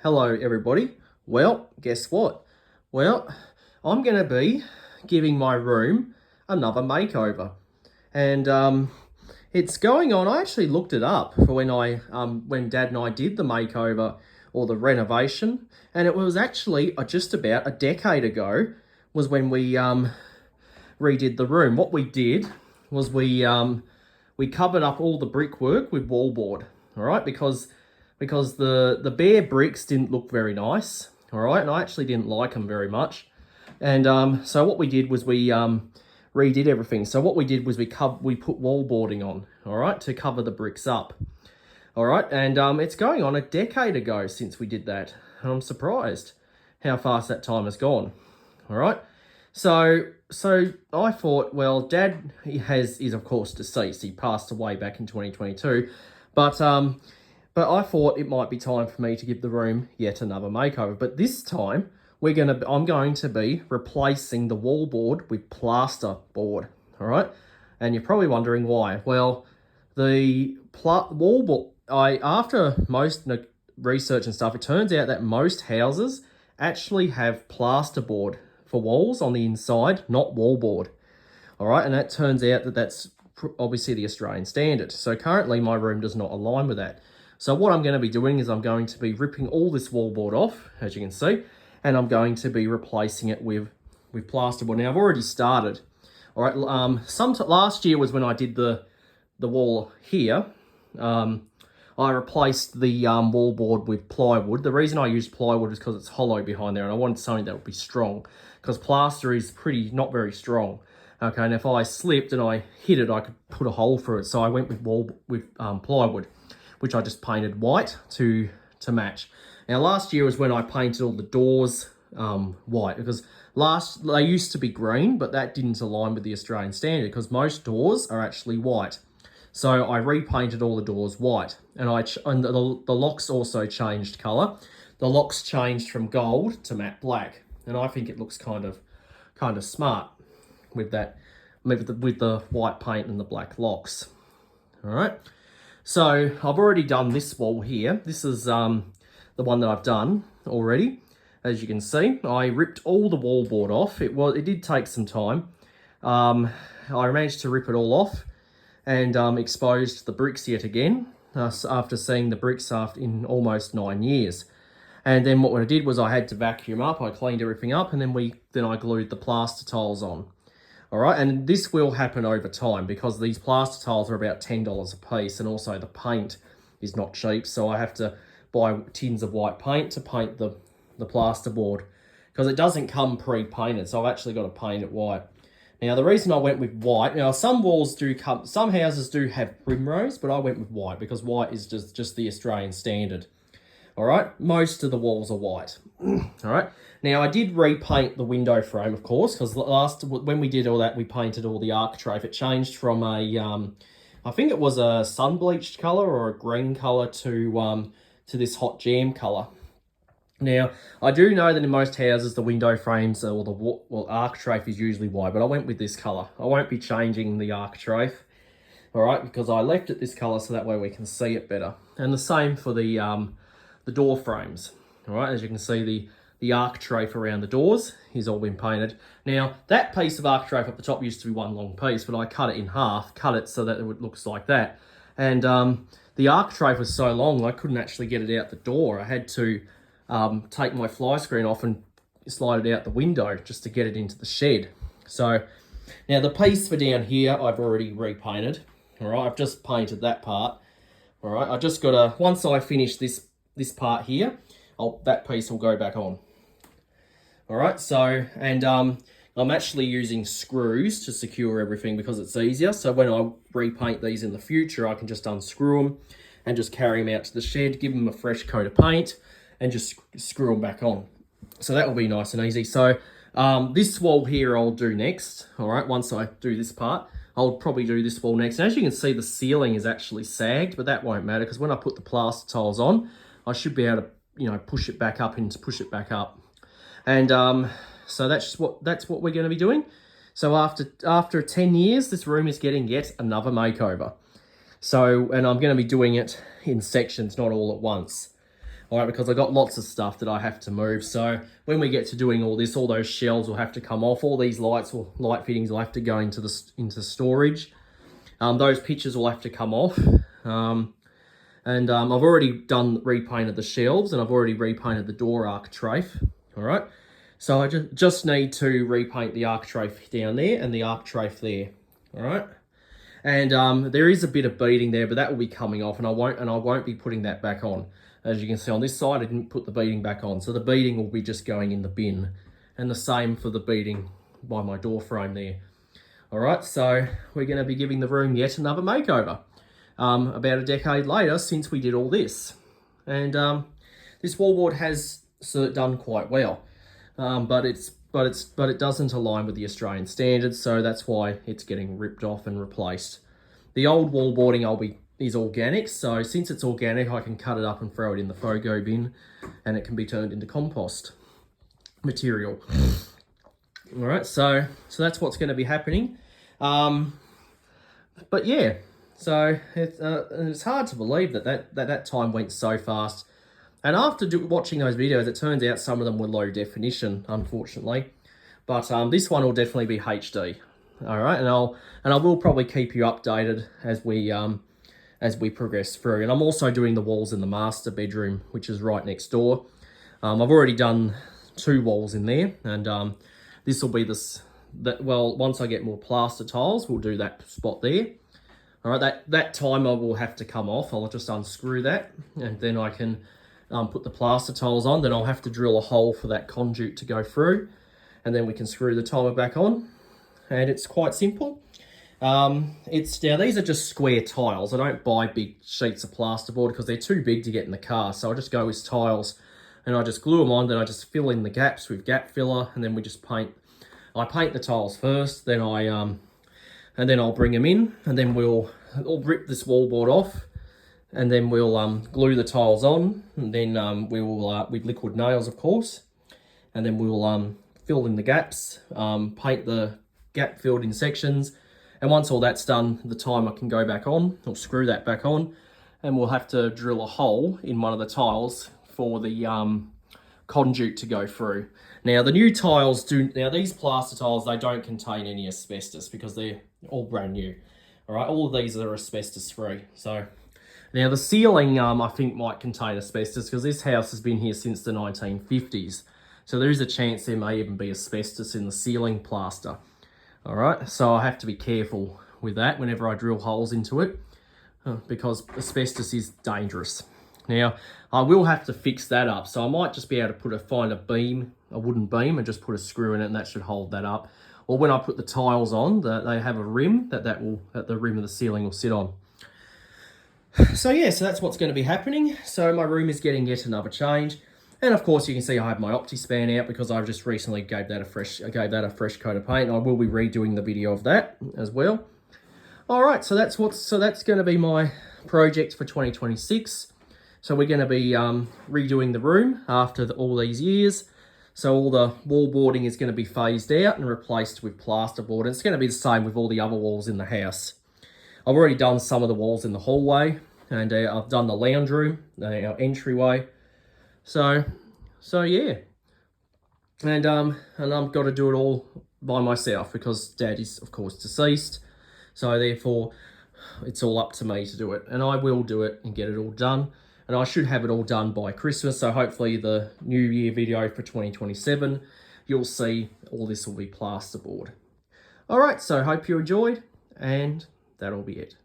Hello everybody. Well, guess what? Well, I'm going to be giving my room another makeover. And it's going on. I actually looked it up for when Dad and I did the makeover or the renovation, and it was actually just about a decade ago was when we redid the room. What we did was we covered up all the brickwork with wallboard, all right? Because the bare bricks didn't look very nice, all right? And I actually didn't like them very much. And so what we did was we redid everything. So what we did was we put wallboarding on, all right, to cover the bricks up, all right? And it's going on a decade ago since we did that. And I'm surprised how fast that time has gone, all right? So I thought, well, Dad is of course deceased. He passed away back in 2022, but I thought it might be time for me to give the room yet another makeover. But this time I'm going to be replacing the wallboard with plaster board. All right, and you're probably wondering why. Well, the wallboard. After most research and stuff, it turns out that most houses actually have plasterboard for walls on the inside, not wallboard. All right, and that turns out that that's obviously the Australian standard. So currently my room does not align with that. So what I'm going to be doing is I'm going to be ripping all this wallboard off, as you can see, and I'm going to be replacing it with plasterboard. Now I've already started. All right, last year was when I did the wall here. I replaced the wallboard with plywood. The reason I used plywood is because it's hollow behind there, and I wanted something that would be strong, because plaster is not very strong. Okay, and if I slipped and I hit it, I could put a hole through it. So I went with plywood, which I just painted white to match. Now last year was when I painted all the doors white, because they used to be green, but that didn't align with the Australian standard, because most doors are actually white. So I repainted all the doors white, and the locks also changed colour. The locks changed from gold to matte black, and I think it looks kind of smart with that, with the white paint and the black locks. All right. So I've already done this wall here. This is the one that I've done already. As you can see, I ripped all the wallboard off. It did take some time. I managed to rip it all off and exposed the bricks yet again after seeing the bricks in almost 9 years. And then what I did was I had to vacuum up. I cleaned everything up, and then I glued the plaster tiles on. All right, and this will happen over time, because these plaster tiles are about $10 a piece, and also the paint is not cheap. So I have to buy tins of white paint to paint the plasterboard, because it doesn't come pre-painted. So I've actually got to paint it white. Now, the reason I went with white, now some houses do have primrose, but I went with white because white is just the Australian standard. All right, most of the walls are white. All right, now I did repaint the window frame, of course, because when we did all that, we painted all the architrave. It changed from I think it was a sun-bleached colour or a green colour to this hot jam colour. Now, I do know that in most houses, the window frames or the architrave is usually white, but I went with this colour. I won't be changing the architrave, all right, because I left it this colour so that way we can see it better. And the same for the door frames, all right. As you can see, the architrave around the doors has all been painted. Now, that piece of architrave up the top used to be one long piece, but I cut it in half, cut it so that it looks like that. And the architrave was so long, I couldn't actually get it out the door. I had to take my fly screen off and slide it out the window just to get it into the shed. So now the piece for down here, I've already repainted. All right, I've just painted that part. All right, I just gotta, once I finish this part here, that piece will go back on. All right, so, and I'm actually using screws to secure everything because it's easier. So when I repaint these in the future, I can just unscrew them and just carry them out to the shed, give them a fresh coat of paint, and just screw them back on. So that will be nice and easy. So this wall here I'll do next. All right, once I do this part, I'll probably do this wall next. And as you can see, the ceiling is actually sagged, but that won't matter, because when I put the plaster tiles on, I should be able to, push it back up and push it back up. And so that's what we're going to be doing. So after 10 years, this room is getting yet another makeover. So, and I'm going to be doing it in sections, not all at once. All right, because I got lots of stuff that I have to move. So when we get to doing all this, all those shelves will have to come off. All these light fittings will have to go into storage. Those pictures will have to come off. I've already repainted the shelves, and I've already repainted the door architrave. All right, so I just need to repaint the architrave down there and the architrave there. All right, and there is a bit of beading there, but that will be coming off, and I won't be putting that back on. As you can see on this side, I didn't put the beading back on, so the beading will be just going in the bin, and the same for the beading by my door frame there. All right, so we're going to be giving the room yet another makeover. About a decade later since we did all this, and this wallboard has done quite well, but it doesn't align with the Australian standards, so that's why it's getting ripped off and replaced. The old wallboarding is organic, so since it's organic, I can cut it up and throw it in the FOGO bin, and it can be turned into compost material. All right, so that's what's going to be happening. But yeah, so it's hard to believe that time went so fast. And after watching those videos, it turns out some of them were low definition, unfortunately. But this one will definitely be HD. All right, and I will probably keep you updated as we progress through. And I'm also doing the walls in the master bedroom, which is right next door. I've already done 2 walls in there, and this will be once I get more plaster tiles, we'll do that spot there. All right, that timer will have to come off. I'll just unscrew that, and then I can put the plaster tiles on. Then I'll have to drill a hole for that conduit to go through, and then we can screw the timer back on. And it's quite simple. Now these are just square tiles. I don't buy big sheets of plasterboard because they're too big to get in the car. So I just go with tiles, and I just glue them on. Then I just fill in the gaps with gap filler, and then we just paint. I paint the tiles first, then and then I'll bring them in, and then we'll rip this wallboard off, and then we'll glue the tiles on, and then we'll with liquid nails, of course, and then we'll fill in the gaps, paint the gap filled in sections, and once all that's done, the timer can go back on. I'll screw that back on, and we'll have to drill a hole in one of the tiles for the conduit to go through. Now the new tiles these plaster tiles, they don't contain any asbestos because they're all brand new. All right, all of these are asbestos free. So now the ceiling, I think might contain asbestos because this house has been here since the 1950s. So there is a chance there may even be asbestos in the ceiling plaster. All right, so I have to be careful with that whenever I drill holes into it because asbestos is dangerous. Now, I will have to fix that up. So I might just be able to find a wooden beam, and just put a screw in it, and that should hold that up. Or when I put the tiles on, they have a rim that the rim of the ceiling will sit on. So yeah, so that's what's going to be happening. So my room is getting yet another change. And of course you can see I have my OptiSpan out because I've just recently gave that a fresh coat of paint. I will be redoing the video of that as well. All right, so that's going to be my project for 2026. So we're going to be redoing the room after all these years. So all the wall boarding is going to be phased out and replaced with plasterboard. It's going to be the same with all the other walls in the house. I've already done some of the walls in the hallway, and I've done the lounge room, our entryway. So yeah. And I've got to do it all by myself because Dad is, of course, deceased. So therefore, it's all up to me to do it. And I will do it and get it all done. And I should have it all done by Christmas. So hopefully the New Year video for 2027, you'll see all this will be plasterboard. All right, so hope you enjoyed, and that'll be it.